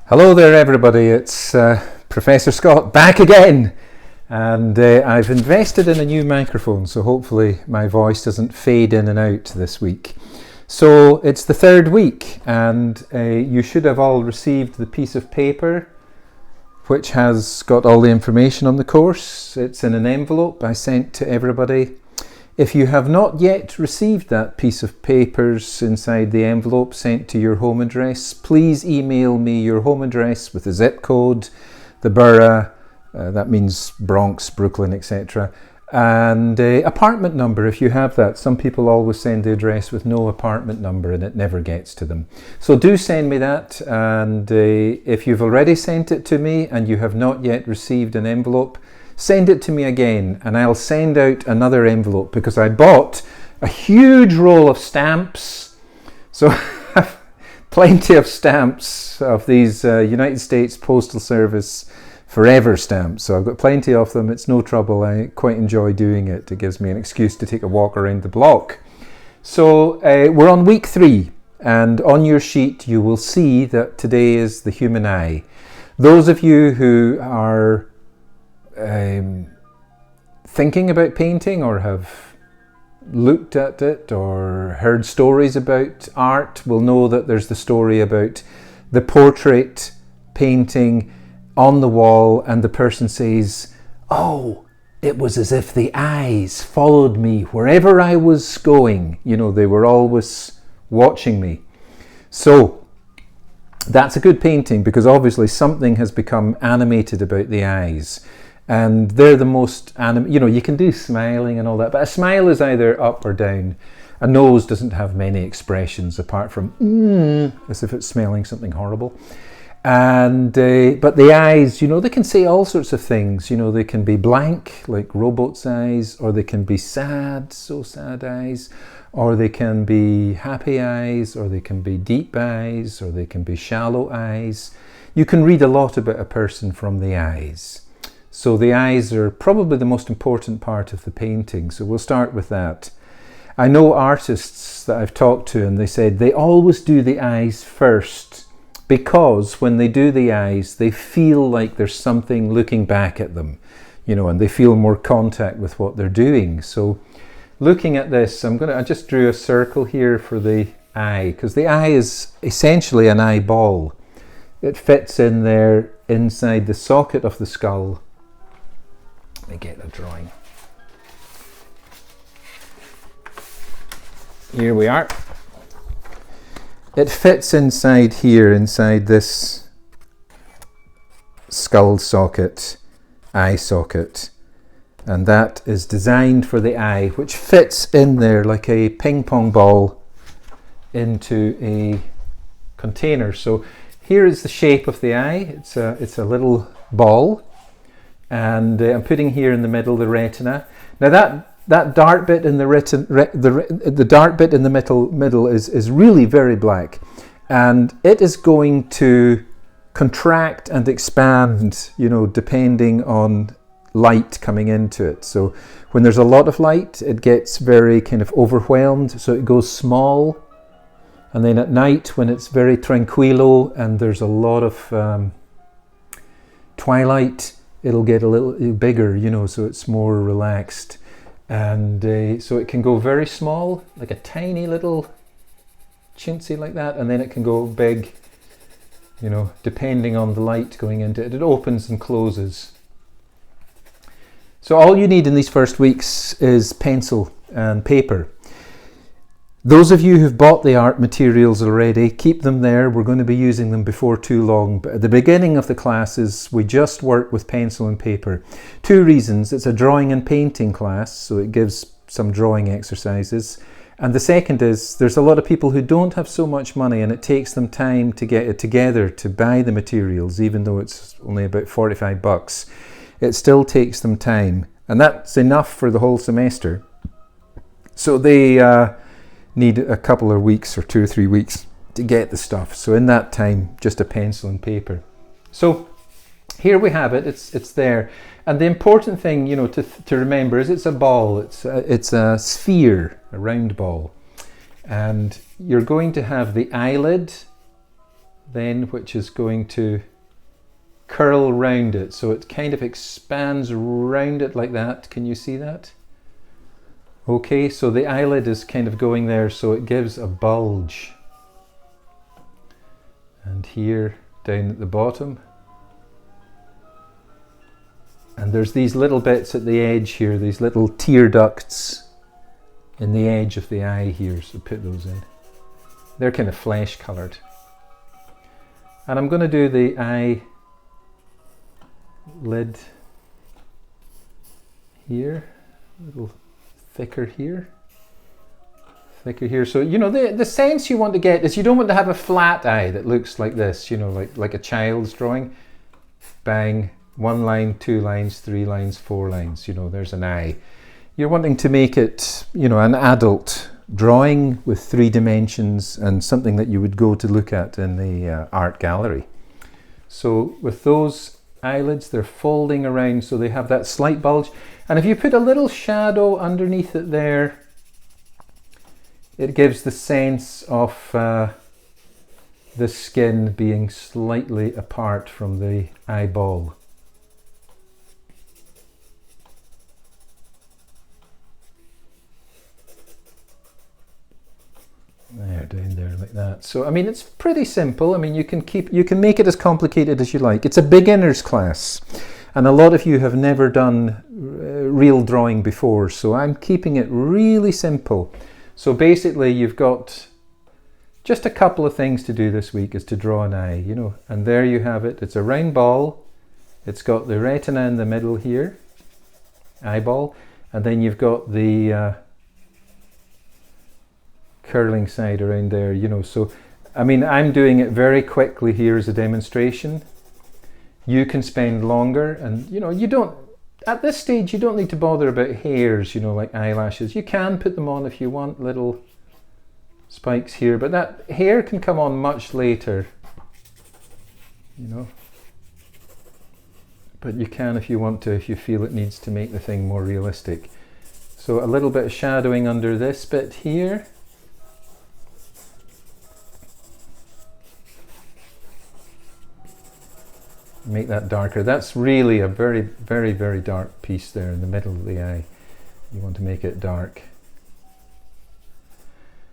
Hello there everybody, it's Professor Scott back again, and I've invested in a new microphone, so hopefully my voice doesn't fade in and out this week. So it's the third week, and you should have all received the piece of paper which has got all the information on the course. It's in an envelope I sent to everybody. If you have not yet received that piece of papers inside the envelope sent to your home address, please email me your home address with the zip code, the borough, that means Bronx, Brooklyn, etc. And apartment number if you have that. Some people always send the address with no apartment number and it never gets to them. So do send me that, and if you've already sent it to me and you have not yet received an envelope, send it to me again and I'll send out another envelope, because I bought a huge roll of stamps. So plenty of stamps of these United States Postal Service forever stamps. So I've got plenty of them. It's no trouble. I quite enjoy doing it. It gives me an excuse to take a walk around the block. So we're on week 3, and on your sheet you will see that today is the human eye. Those of you who are thinking about painting or have looked at it or heard stories about art will know that there's the story about the portrait painting on the wall, and the person says, "Oh, it was as if the eyes followed me wherever I was going. You know, they were always watching me." So that's a good painting, because obviously something has become animated about the eyes. And they're the most, you can do smiling and all that, but a smile is either up or down. A nose doesn't have many expressions apart from as if it's smelling something horrible. And but the eyes, they can say all sorts of things. They can be blank, like robot's eyes, or they can be sad, so sad eyes, or they can be happy eyes, or they can be deep eyes, or they can be shallow eyes. You can read a lot about a person from the eyes. So the eyes are probably the most important part of the painting. So we'll start with that. I know artists that I've talked to, and they said they always do the eyes first, because when they do the eyes, they feel like there's something looking back at them, and they feel more contact with what they're doing. So looking at this, I just drew a circle here for the eye, because the eye is essentially an eyeball. It fits in there inside the socket of the skull. Let me get a drawing. Here we are. It fits inside here, inside this skull socket, eye socket, and that is designed for the eye, which fits in there like a ping pong ball into a container. So here is the shape of the eye. It's a little ball. And I'm putting here in the middle the retina. Now that dark bit in the dark bit in the middle is really very black, and it is going to contract and expand, depending on light coming into it. So when there's a lot of light, it gets very kind of overwhelmed, so it goes small. And then at night, when it's very tranquilo and there's a lot of twilight, it'll get a little bigger, so it's more relaxed. And so it can go very small, like a tiny little chintzy like that, and then it can go big, depending on the light going into it. It opens and closes. So all you need in these first weeks is pencil and paper. Those of you who've bought the art materials already, keep them there. We're going to be using them before too long. But at the beginning of the classes, we just work with pencil and paper. 2 reasons. It's a drawing and painting class, so it gives some drawing exercises. And the second is, there's a lot of people who don't have so much money, and it takes them time to get it together to buy the materials, even though it's only about $45. It still takes them time. And that's enough for the whole semester. So they need a couple of weeks or 2 or 3 weeks to get the stuff. So in that time, just a pencil and paper. So here we have it. It's there. And the important thing, to remember is it's a ball. It's a sphere, a round ball. And you're going to have the eyelid then, which is going to curl round it. So it kind of expands round it like that. Can you see that? Okay, so the eyelid is kind of going there, so it gives a bulge. And here, down at the bottom. And there's these little bits at the edge here, these little tear ducts in the edge of the eye here, so put those in. They're kind of flesh coloured. And I'm going to do the eye lid here, a little thicker here, so you know the sense you want to get is you don't want to have a flat eye that looks like this, you know, like a child's drawing. Bang, 1 line, 2 lines, 3 lines, 4 lines, you know, there's an eye. You're wanting to make it, you know, an adult drawing with 3 dimensions and something that you would go to look at in the art gallery. So with those eyelids, they're folding around so they have that slight bulge, and if you put a little shadow underneath it there, it gives the sense of the skin being slightly apart from the eyeball. There, down there like that. So I mean, it's pretty simple. I mean, you can make it as complicated as you like. It's a beginner's class, and a lot of you have never done real drawing before, so I'm keeping it really simple. So basically, you've got just a couple of things to do this week, is to draw an eye, you know, and there you have it. It's a round ball. It's got the retina in the middle here, eyeball, and then you've got the curling side around there, you know. So I mean, I'm doing it very quickly here as a demonstration. You can spend longer, and you know, you don't, at this stage you don't need to bother about hairs, you know, like eyelashes. You can put them on if you want, little spikes here, but that hair can come on much later, you know. But you can if you want to, if you feel it needs to make the thing more realistic. So a little bit of shadowing under this bit here. Make that darker. That's really a very, very, very dark piece there in the middle of the eye. You want to make it dark.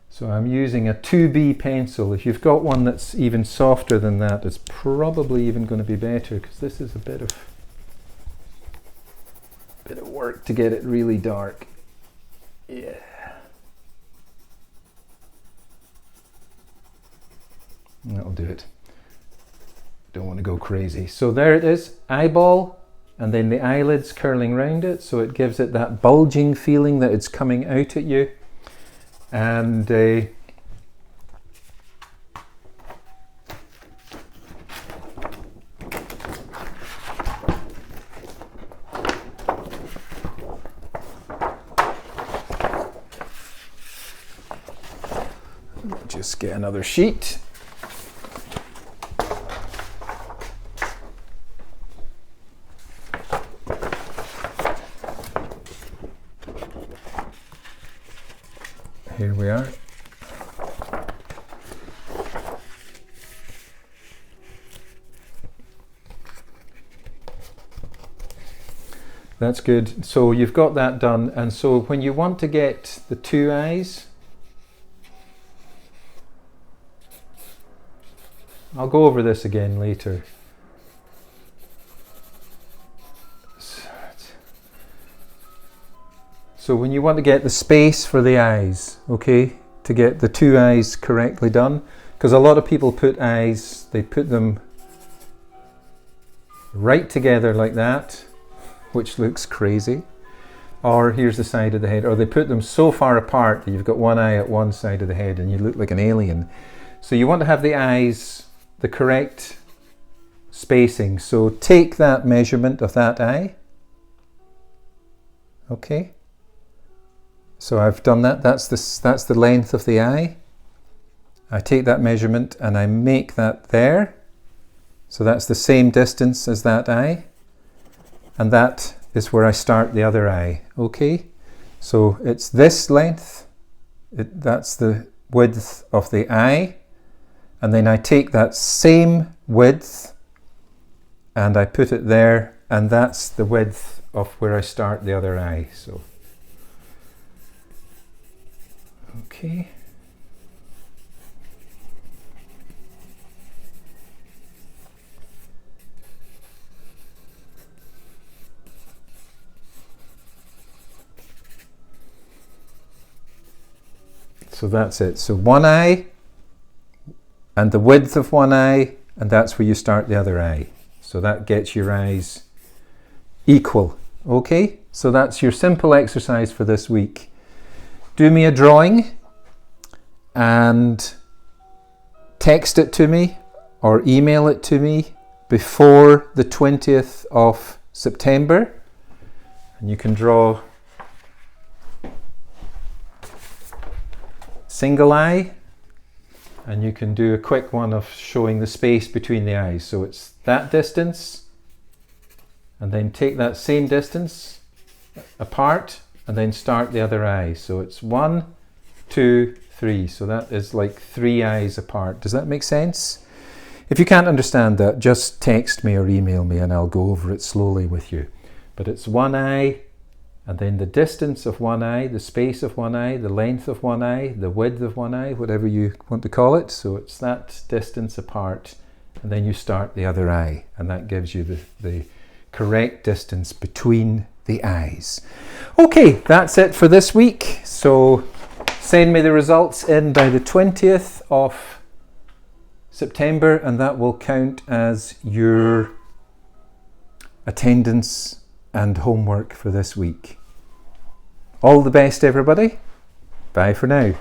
So I'm using a 2B pencil. If you've got one that's even softer than that, it's probably even going to be better, because this is a bit of work to get it really dark. Yeah. That'll do it. Don't want to go crazy. So there it is, eyeball, and then the eyelids curling round it, so it gives it that bulging feeling that it's coming out at you. And just get another sheet. Here we are. That's good. So you've got that done, and so when you want to get the 2 eyes, I'll go over this again later. So when you want to get the space for the eyes, okay, to get the 2 eyes correctly done, because a lot of people put eyes, they put them right together like that, which looks crazy. Or here's the side of the head, or they put them so far apart that you've got one eye at one side of the head and you look like an alien. So you want to have the eyes the correct spacing. So take that measurement of that eye, okay. So I've done that. That's the length of the eye. I take that measurement and I make that there. So that's the same distance as that eye. And that is where I start the other eye. Okay. So it's this length. That's the width of the eye. and then I take that same width and I put it there, and that's the width of where I start the other eye. So, okay. So that's it. So one eye and the width of one eye, and that's where you start the other eye. So that gets your eyes equal. Okay, so that's your simple exercise for this week. Do me a drawing and text it to me or email it to me before the 20th of September. And you can draw single eye, and you can do a quick one of showing the space between the eyes. So it's that distance, and then take that same distance apart and then start the other eye. So it's 1, 2, 3. So that is like 3 eyes apart. Does that make sense? If you can't understand that, just text me or email me and I'll go over it slowly with you. But it's one eye, and then the distance of one eye, the space of one eye, the length of one eye, the width of one eye, whatever you want to call it. So it's that distance apart, and then you start the other eye, and that gives you the correct distance between the eyes. Okay, that's it for this week. So send me the results in by the 20th of September, and that will count as your attendance and homework for this week. All the best, everybody. Bye for now.